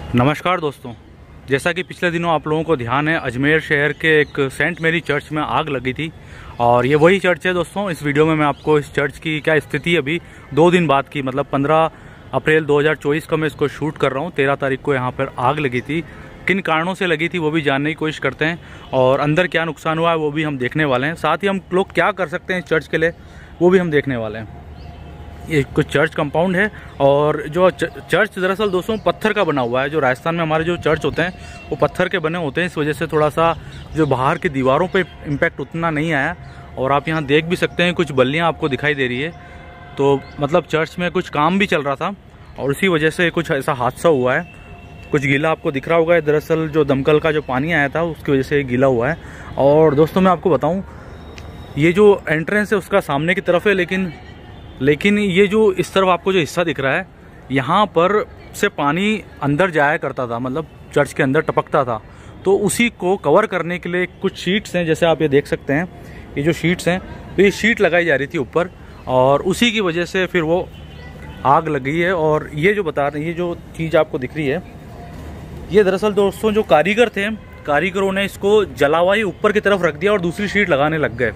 नमस्कार दोस्तों, जैसा कि पिछले दिनों आप लोगों को ध्यान है, अजमेर शहर के एक सेंट मेरी चर्च में आग लगी थी और ये वही चर्च है दोस्तों। इस वीडियो में मैं आपको इस चर्च की क्या स्थिति अभी 2 दिन बाद की, मतलब 15 अप्रैल 2024 का मैं इसको शूट कर रहा हूँ। 13 तारीख को यहाँ पर आग लगी थी। किन कारणों से लगी थी वो भी जानने की कोशिश करते हैं और अंदर क्या नुकसान हुआ है वो भी हम देखने वाले हैं। साथ ही हम लोग क्या कर सकते हैं इस चर्च के लिए वो भी हम देखने वाले हैं। ये कुछ चर्च कंपाउंड है और जो चर्च दरअसल दोस्तों पत्थर का बना हुआ है। जो राजस्थान में हमारे जो चर्च होते हैं वो पत्थर के बने होते हैं, इस वजह से थोड़ा सा जो बाहर की दीवारों पे इम्पैक्ट उतना नहीं आया। और आप यहाँ देख भी सकते हैं कुछ बल्लियाँ आपको दिखाई दे रही है। तो मतलब चर्च में कुछ काम भी चल रहा था और उसी वजह से कुछ ऐसा हादसा हुआ है। कुछ गीला आपको दिख रहा होगा, दरअसल जो दमकल का जो पानी आया था उसकी वजह से गीला हुआ है। और दोस्तों मैं आपको बताऊँ, ये जो एंट्रेंस है उसका सामने की तरफ है, लेकिन ये जो इस तरफ आपको जो हिस्सा दिख रहा है यहाँ पर से पानी अंदर जाया करता था, मतलब चर्च के अंदर टपकता था। तो उसी को कवर करने के लिए कुछ शीट्स हैं, जैसे आप ये देख सकते हैं, ये जो शीट्स हैं तो ये शीट लगाई जा रही थी ऊपर और उसी की वजह से फिर वो आग लगी है। और ये जो बता रहे हैं, ये जो चीज़ आपको दिख रही है, ये दरअसल दोस्तों जो कारीगर थे, कारीगरों ने इसको जला हुआ ही ऊपर की तरफ रख दिया और दूसरी शीट लगाने लग गए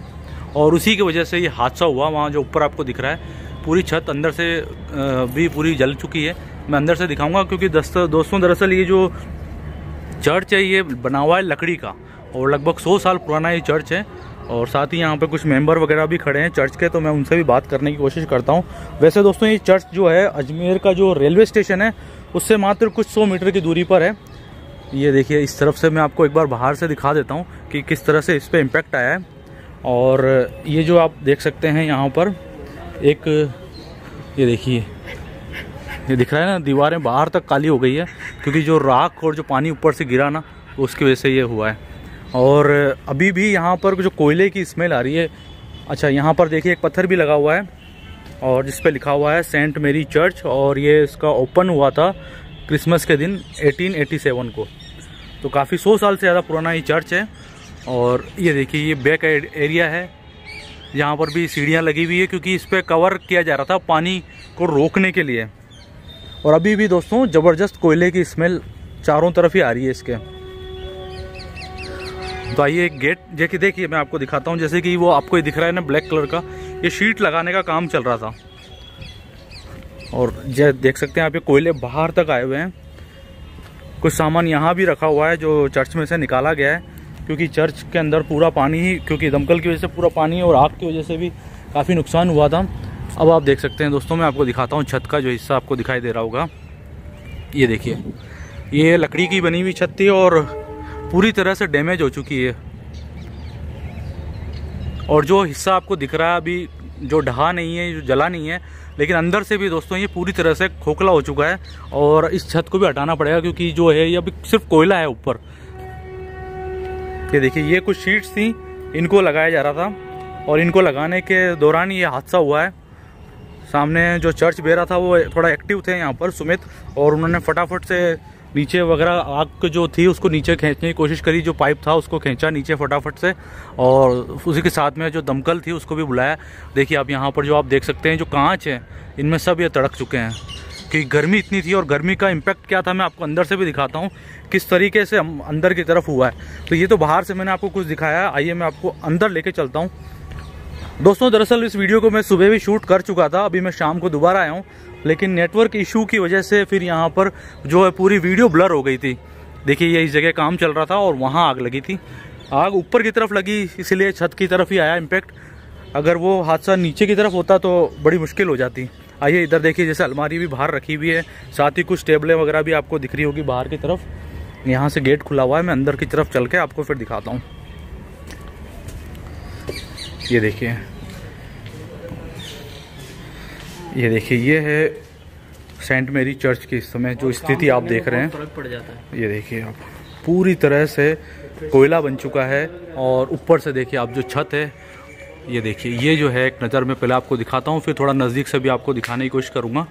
और उसी की वजह से ये हादसा हुआ। वहाँ जो ऊपर आपको दिख रहा है पूरी छत अंदर से भी पूरी जल चुकी है। मैं अंदर से दिखाऊंगा क्योंकि दोस्तों दरअसल ये जो चर्च है ये बना हुआ है लकड़ी का और लगभग 100 साल पुराना ये चर्च है। और साथ ही यहाँ पे कुछ मेंबर वगैरह भी खड़े हैं चर्च के, तो मैं उनसे भी बात करने की कोशिश करता हूँ। वैसे दोस्तों ये चर्च जो है अजमेर का जो रेलवे स्टेशन है उससे मात्र कुछ 100 मीटर की दूरी पर है। ये देखिए, इस तरफ से मैं आपको एक बार बाहर से दिखा देता हूँ कि किस तरह से इस पर इम्पैक्ट आया है। और ये जो आप देख सकते हैं यहाँ पर एक, ये देखिए, ये दिख रहा है ना, दीवारें बाहर तक काली हो गई है क्योंकि जो राख और जो पानी ऊपर से गिरा ना उसकी वजह से ये हुआ है। और अभी भी यहाँ पर जो कोयले की स्मेल आ रही है। अच्छा, यहाँ पर देखिए एक पत्थर भी लगा हुआ है और जिस पे लिखा हुआ है सेंट मेरी चर्च, और ये इसका ओपन हुआ था क्रिसमस के दिन 1887 को। तो काफ़ी 100 साल से ज़्यादा पुराना ये चर्च है। और ये देखिए ये बैक एरिया है, यहाँ पर भी सीढ़ियाँ लगी हुई है क्योंकि इस पर कवर किया जा रहा था पानी को रोकने के लिए। और अभी भी दोस्तों ज़बरदस्त कोयले की स्मेल चारों तरफ ही आ रही है इसके। तो आइए एक गेट जैसे देखिए मैं आपको दिखाता हूँ, जैसे कि वो आपको दिख रहा है ना ब्लैक कलर का, ये शीट लगाने का काम चल रहा था। और देख सकते हैं आप ये कोयले बाहर तक आए हुए हैं। कुछ सामान यहाँ भी रखा हुआ है जो चर्च में से निकाला गया है क्योंकि चर्च के अंदर पूरा पानी ही, क्योंकि दमकल की वजह से पूरा पानी और आग की वजह से भी काफ़ी नुकसान हुआ था। अब आप देख सकते हैं दोस्तों, मैं आपको दिखाता हूँ छत का जो हिस्सा आपको दिखाई दे रहा होगा। ये देखिए, ये लकड़ी की बनी हुई छत थी और पूरी तरह से डैमेज हो चुकी है। और जो हिस्सा आपको दिख रहा है अभी, जो ढहा नहीं है, जो जला नहीं है, लेकिन अंदर से भी दोस्तों ये पूरी तरह से खोखला हो चुका है और इस छत को भी हटाना पड़ेगा क्योंकि जो है ये अभी सिर्फ कोयला है ऊपर। ये देखिए, ये कुछ शीट्स थी, इनको लगाया जा रहा था और इनको लगाने के दौरान ये हादसा हुआ है। सामने जो चर्च बेरा था वो थोड़ा एक्टिव थे यहाँ पर सुमित, और उन्होंने फटाफट से नीचे वगैरह आग जो थी उसको नीचे खींचने की कोशिश करी, जो पाइप था उसको खींचा नीचे फटाफट से, और उसी के साथ में जो दमकल थी उसको भी बुलाया। देखिए आप यहाँ पर जो आप देख सकते हैं जो कांच है इनमें सब ये तड़क चुके हैं कि गर्मी इतनी थी। और गर्मी का इम्पैक्ट क्या था मैं आपको अंदर से भी दिखाता हूँ किस तरीके से अंदर की तरफ हुआ है। तो ये तो बाहर से मैंने आपको कुछ दिखाया, आइए मैं आपको अंदर लेके चलता हूँ। दोस्तों दरअसल इस वीडियो को मैं सुबह भी शूट कर चुका था, अभी मैं शाम को दोबारा आया हूँ, लेकिन नेटवर्क इशू की वजह से फिर यहाँ पर जो है पूरी वीडियो ब्लर हो गई थी। देखिए ये इस जगह काम चल रहा था और वहाँ आग लगी थी। आग ऊपर की तरफ लगी इसलिए छत की तरफ ही आया इम्पैक्ट। अगर वो हादसा नीचे की तरफ होता तो बड़ी मुश्किल हो जाती। आइए इधर देखिए, जैसे अलमारी भी बाहर रखी हुई है, साथ ही कुछ टेबलें वगैरह भी आपको दिख रही होगी बाहर की तरफ। यहाँ से गेट खुला हुआ है, मैं अंदर की तरफ चल के आपको फिर दिखाता हूँ। ये देखिए, ये देखिए, ये है सेंट मेरी चर्च की इस समय जो स्थिति आप देख रहे हैं। ये देखिए आप, पूरी तरह से कोयला बन चुका है और ऊपर से देखिए आप जो छत है, ये देखिए, ये जो है एक नज़र में पहले आपको दिखाता हूँ, फिर थोड़ा नज़दीक से भी आपको दिखाने की कोशिश करूँगा।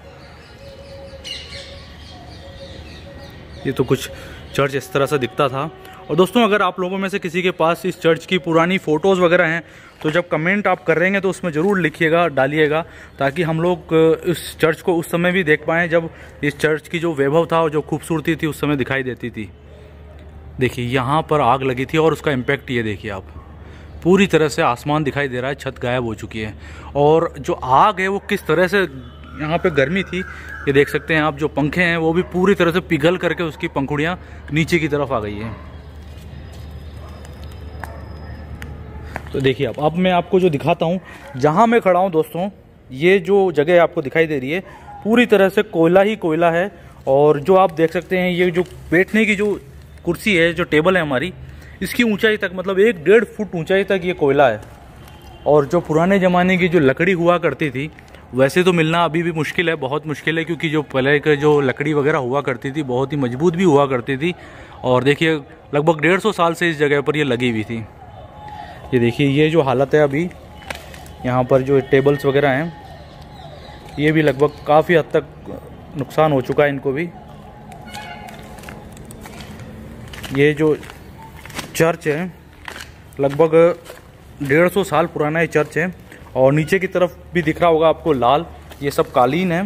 ये तो कुछ चर्च इस तरह से दिखता था और दोस्तों अगर आप लोगों में से किसी के पास इस चर्च की पुरानी फ़ोटोज़ वगैरह हैं तो जब कमेंट आप कर रहेंगे तो उसमें ज़रूर लिखिएगा, डालिएगा, ताकि हम लोग इस चर्च को उस समय भी देख पाएँ जब इस चर्च की जो वैभव था और जो खूबसूरती थी उस समय दिखाई देती थी। देखिए यहाँ पर आग लगी थी और उसका इम्पैक्ट ये देखिए आप, पूरी तरह से आसमान दिखाई दे रहा है, छत गायब हो चुकी है। और जो आग है वो किस तरह से यहाँ पे गर्मी थी ये देख सकते हैं आप। जो पंखे हैं वो भी पूरी तरह से पिघल करके उसकी पंखुड़ियाँ नीचे की तरफ आ गई हैं। तो देखिए अब मैं आपको जो दिखाता हूँ, जहाँ मैं खड़ा हूँ दोस्तों, ये जो जगह आपको दिखाई दे रही है पूरी तरह से कोयला ही कोयला है। और जो आप देख सकते हैं ये जो बैठने की जो कुर्सी है, जो टेबल है हमारी, इसकी ऊंचाई तक मतलब 1-1.5 फुट ऊंचाई तक ये कोयला है। और जो पुराने ज़माने की जो लकड़ी हुआ करती थी, वैसे तो मिलना अभी भी मुश्किल है, बहुत मुश्किल है, क्योंकि जो पहले के जो लकड़ी वगैरह हुआ करती थी बहुत ही मजबूत भी हुआ करती थी। और देखिए लगभग 150 साल से इस जगह पर ये लगी हुई थी। ये देखिए ये जो हालत है अभी, यहाँ पर जो टेबल्स वगैरह हैं ये भी लगभग काफ़ी हद तक नुकसान हो चुका है इनको भी। ये जो चर्च है लगभग 150 साल पुराना ये चर्च है। और नीचे की तरफ भी दिख रहा होगा आपको लाल, ये सब कालीन है।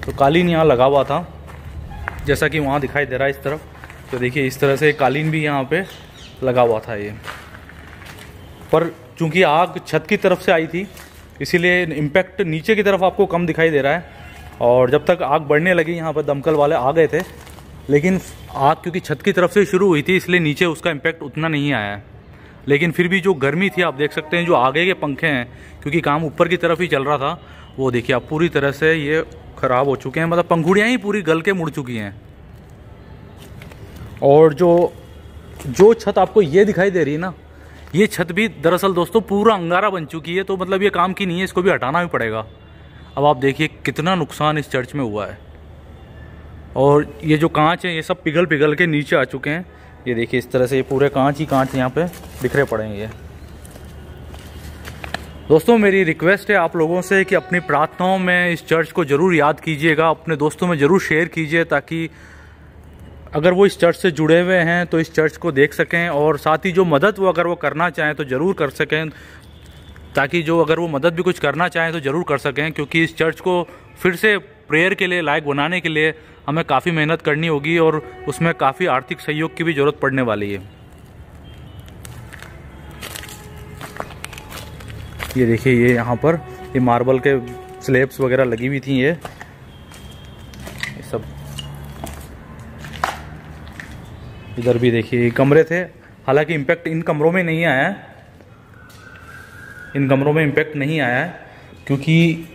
तो कालीन यहाँ लगा हुआ था जैसा कि वहाँ दिखाई दे रहा है इस तरफ। तो देखिए इस तरह से कालीन भी यहाँ पे लगा हुआ था ये, पर चूंकि आग छत की तरफ से आई थी इसीलिए इम्पैक्ट नीचे की तरफ आपको कम दिखाई दे रहा है। और जब तक आग बढ़ने लगी यहाँ पर दमकल वाले आ गए थे, लेकिन आग क्योंकि छत की तरफ से शुरू हुई थी इसलिए नीचे उसका इम्पैक्ट उतना नहीं आया है। लेकिन फिर भी जो गर्मी थी आप देख सकते हैं, जो आगे के पंखे हैं क्योंकि काम ऊपर की तरफ ही चल रहा था, वो देखिए आप पूरी तरह से ये ख़राब हो चुके हैं, मतलब पंखुड़ियाँ ही पूरी गल के मुड़ चुकी हैं। और जो छत आपको ये दिखाई दे रही है ना, ये छत भी दरअसल दोस्तों पूरा अंगारा बन चुकी है। तो मतलब ये काम की नहीं है, इसको भी हटाना भी पड़ेगा। अब आप देखिए कितना नुकसान इस चर्च में हुआ है। और ये जो कांच है ये सब पिघल के नीचे आ चुके हैं। ये देखिए इस तरह से ये पूरे कांच ही कांच यहाँ पे बिखरे पड़े हैं ये। दोस्तों मेरी रिक्वेस्ट है आप लोगों से कि अपनी प्रार्थनाओं में इस चर्च को ज़रूर याद कीजिएगा, अपने दोस्तों में ज़रूर शेयर कीजिए, ताकि अगर वो इस चर्च से जुड़े हुए हैं तो इस चर्च को देख सकें। और साथ ही जो मदद वो अगर वो करना चाहें तो ज़रूर कर सकें, ताकि जो अगर वो मदद भी कुछ करना चाहें तो ज़रूर कर सकें। क्योंकि इस चर्च को फिर से प्रेयर के लिए लायक बनाने के लिए हमें काफ़ी मेहनत करनी होगी और उसमें काफ़ी आर्थिक सहयोग की भी ज़रूरत पड़ने वाली है। ये देखिए ये यहाँ पर ये मार्बल के स्लैब्स वगैरह लगी हुई थी ये सब। इधर भी देखिए ये कमरे थे, हालांकि इम्पैक्ट इन कमरों में नहीं आया है, इन कमरों में इम्पैक्ट नहीं आया है क्योंकि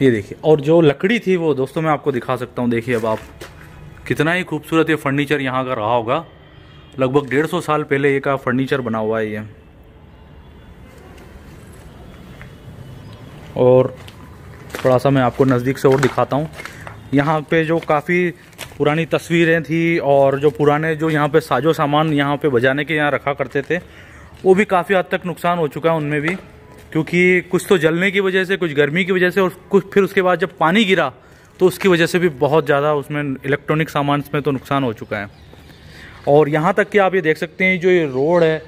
ये देखिए। और जो लकड़ी थी वो दोस्तों मैं आपको दिखा सकता हूँ। देखिए अब आप कितना ही खूबसूरत ये फर्नीचर यहाँ का रहा होगा, लगभग 150 साल पहले ये का फर्नीचर बना हुआ है ये। और थोड़ा सा मैं आपको नज़दीक से और दिखाता हूँ। यहाँ पे जो काफ़ी पुरानी तस्वीरें थी और जो पुराने जो यहाँ पे साजो सामान यहाँ पे बजाने के यहाँ रखा करते थे, वो भी काफ़ी हद तक नुकसान हो चुका है उनमें भी, क्योंकि कुछ तो जलने की वजह से, कुछ गर्मी की वजह से, और कुछ फिर उसके बाद जब पानी गिरा तो उसकी वजह से भी बहुत ज़्यादा उसमें इलेक्ट्रॉनिक सामान में तो नुकसान हो चुका है। और यहाँ तक कि आप ये देख सकते हैं जो ये रोड है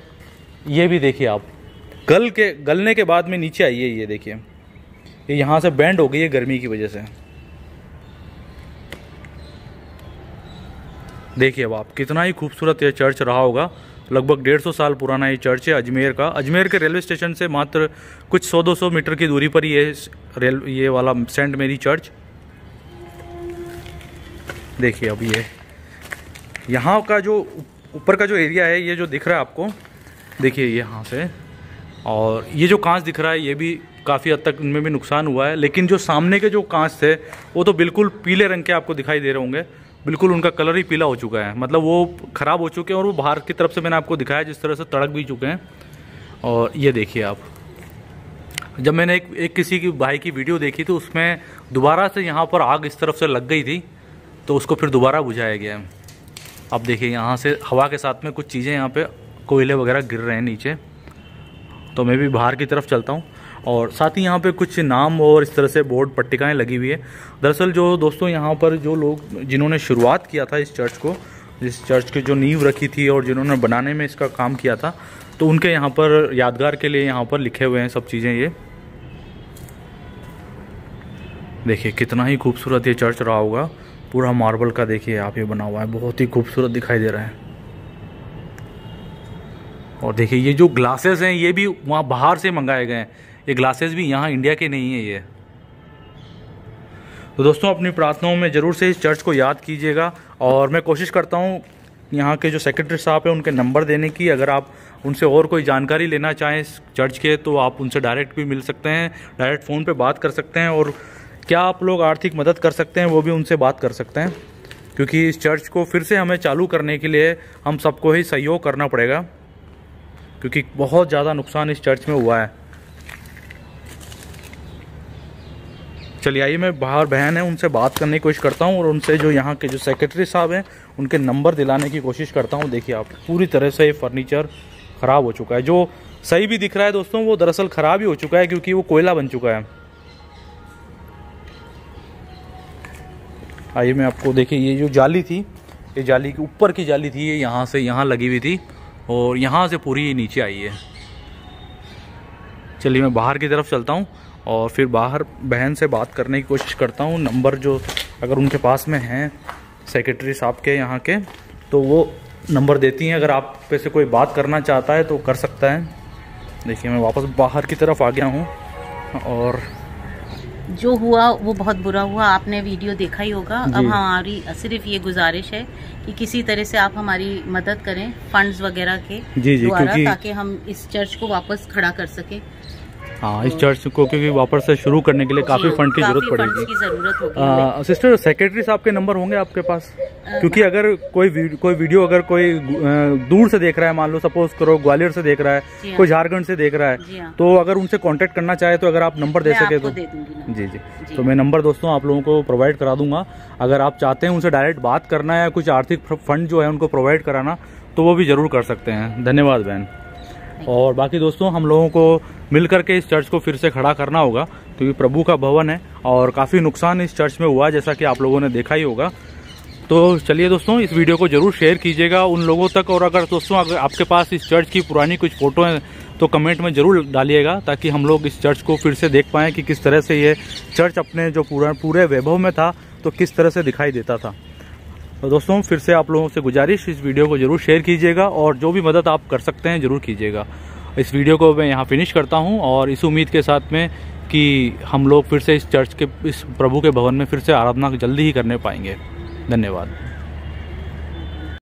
ये भी देखिए आप गलने के बाद में नीचे आई है। ये देखिए ये यहाँ से बैंड हो गई है गर्मी की वजह से। देखिए अब आप कितना ही खूबसूरत ये चर्च रहा होगा, लगभग 150 साल पुराना ये चर्च है अजमेर का। अजमेर के रेलवे स्टेशन से मात्र कुछ 100-200 मीटर की दूरी पर ये वाला सेंट मेरी चर्च। देखिए अब ये यहाँ का जो ऊपर का जो एरिया है ये जो दिख रहा है आपको, देखिए यहाँ से, और ये जो कांच दिख रहा है ये भी काफ़ी हद तक इनमें भी नुकसान हुआ है। लेकिन जो सामने के जो कांच थे वो तो बिल्कुल पीले रंग के आपको दिखाई दे रहे होंगे, बिल्कुल उनका कलर ही पीला हो चुका है, मतलब वो ख़राब हो चुके हैं। और वो बाहर की तरफ से मैंने आपको दिखाया जिस तरह से तड़क भी चुके हैं। और ये देखिए आप, जब मैंने एक किसी की भाई की वीडियो देखी तो उसमें दोबारा से यहाँ पर आग इस तरफ से लग गई थी तो उसको फिर दोबारा बुझाया गया है। अब देखिए यहाँ से हवा के साथ में कुछ चीज़ें यहाँ पे कोयले वगैरह गिर रहे हैं नीचे। तो मैं भी बाहर की तरफ चलता हूँ। और साथ ही यहाँ पे कुछ नाम और इस तरह से बोर्ड पट्टिकाएँ लगी हुई है। दरअसल जो दोस्तों यहाँ पर जो लोग जिन्होंने शुरुआत किया था इस चर्च को, इस चर्च की जो नींव रखी थी और जिन्होंने बनाने में इसका काम किया था, तो उनके यहाँ पर यादगार के लिए यहाँ पर लिखे हुए हैं सब चीज़ें। ये देखिए कितना ही खूबसूरत ये चर्च रहा होगा, पूरा मार्बल का देखिए आप ये बना हुआ है, बहुत ही खूबसूरत दिखाई दे रहा है। और देखिए ये जो ग्लासेस हैं ये भी वहाँ बाहर से मंगाए गए हैं, ये ग्लासेस भी यहाँ इंडिया के नहीं है ये। तो दोस्तों अपनी प्रार्थनाओं में ज़रूर से इस चर्च को याद कीजिएगा, और मैं कोशिश करता हूँ यहाँ के जो सेक्रेटरी साहब हैं उनके नंबर देने की। अगर आप उनसे और कोई जानकारी लेना चाहें इस चर्च के, तो आप उनसे डायरेक्ट भी मिल सकते हैं, डायरेक्ट फ़ोन पे बात कर सकते हैं, और क्या आप लोग आर्थिक मदद कर सकते हैं वो भी उनसे बात कर सकते हैं, क्योंकि इस चर्च को फिर से हमें चालू करने के लिए हम सबको ही सहयोग करना पड़ेगा, क्योंकि बहुत ज़्यादा नुकसान इस चर्च में हुआ है। चलिए आइए मैं बाहर बहन है उनसे बात करने की कोशिश करता हूँ, और उनसे जो यहाँ के जो सेक्रेटरी साहब हैं उनके नंबर दिलाने की कोशिश करता हूँ। देखिए आप पूरी तरह से ये फर्नीचर ख़राब हो चुका है, जो सही भी दिख रहा है दोस्तों वो दरअसल ख़राब ही हो चुका है, क्योंकि वो कोयला बन चुका है। आइए मैं आपको, देखिए ये जो जाली थी, ये जाली के ऊपर की जाली थी, ये यहाँ से यहाँ लगी हुई थी और यहाँ से पूरी नीचे आई है। चलिए मैं बाहर की तरफ चलता हूँ और फिर बाहर बहन से बात करने की कोशिश करता हूँ। नंबर जो अगर उनके पास में हैं सेक्रेटरी साहब के यहाँ के, तो वो नंबर देती हैं, अगर आप पे से कोई बात करना चाहता है तो कर सकता है। देखिए मैं वापस बाहर की तरफ आ गया हूँ, और जो हुआ वो बहुत बुरा हुआ, आपने वीडियो देखा ही होगा। अब हमारी सिर्फ ये गुजारिश है कि किसी तरह से आप हमारी मदद करें फंड्स वगैरह के द्वारा, ताकि हम इस चर्च को वापस खड़ा कर सकें। हाँ, इस चर्च को क्योंकि वापस से शुरू करने के लिए काफ़ी फंड की जरूरत पड़ेगी। सिस्टर सेक्रेटरी साहब के नंबर होंगे आपके पास? क्योंकि अगर कोई वीडियो अगर कोई दूर से देख रहा है, मान लो सपोज करो ग्वालियर से देख रहा है, कोई झारखंड से देख रहा है, तो अगर उनसे कांटेक्ट करना चाहे तो अगर आप नंबर दे सके तो जी, तो मैं नंबर दोस्तों आप लोगों को प्रोवाइड करा दूंगा। अगर आप चाहते हैं उनसे डायरेक्ट बात करना है, कुछ आर्थिक फंड जो है उनको प्रोवाइड कराना, तो वो भी ज़रूर कर सकते हैं। धन्यवाद बहन। और बाकी दोस्तों हम लोगों को मिल करके इस चर्च को फिर से खड़ा करना होगा, क्योंकि प्रभु का भवन है और काफ़ी नुकसान इस चर्च में हुआ, जैसा कि आप लोगों ने देखा ही होगा। तो चलिए दोस्तों इस वीडियो को जरूर शेयर कीजिएगा उन लोगों तक, और अगर दोस्तों अगर आपके पास इस चर्च की पुरानी कुछ फ़ोटो हैं तो कमेंट में ज़रूर डालिएगा, ताकि हम लोग इस चर्च को फिर से देख पाएँ कि किस तरह से ये चर्च अपने जो पूरे वैभव में था तो किस तरह से दिखाई देता था। तो दोस्तों फिर से आप लोगों से गुजारिश, इस वीडियो को जरूर शेयर कीजिएगा और जो भी मदद आप कर सकते हैं ज़रूर कीजिएगा। इस वीडियो को मैं यहाँ फिनिश करता हूँ, और इस उम्मीद के साथ में कि हम लोग फिर से इस चर्च के, इस प्रभु के भवन में फिर से आराधना जल्दी ही करने पाएंगे। धन्यवाद।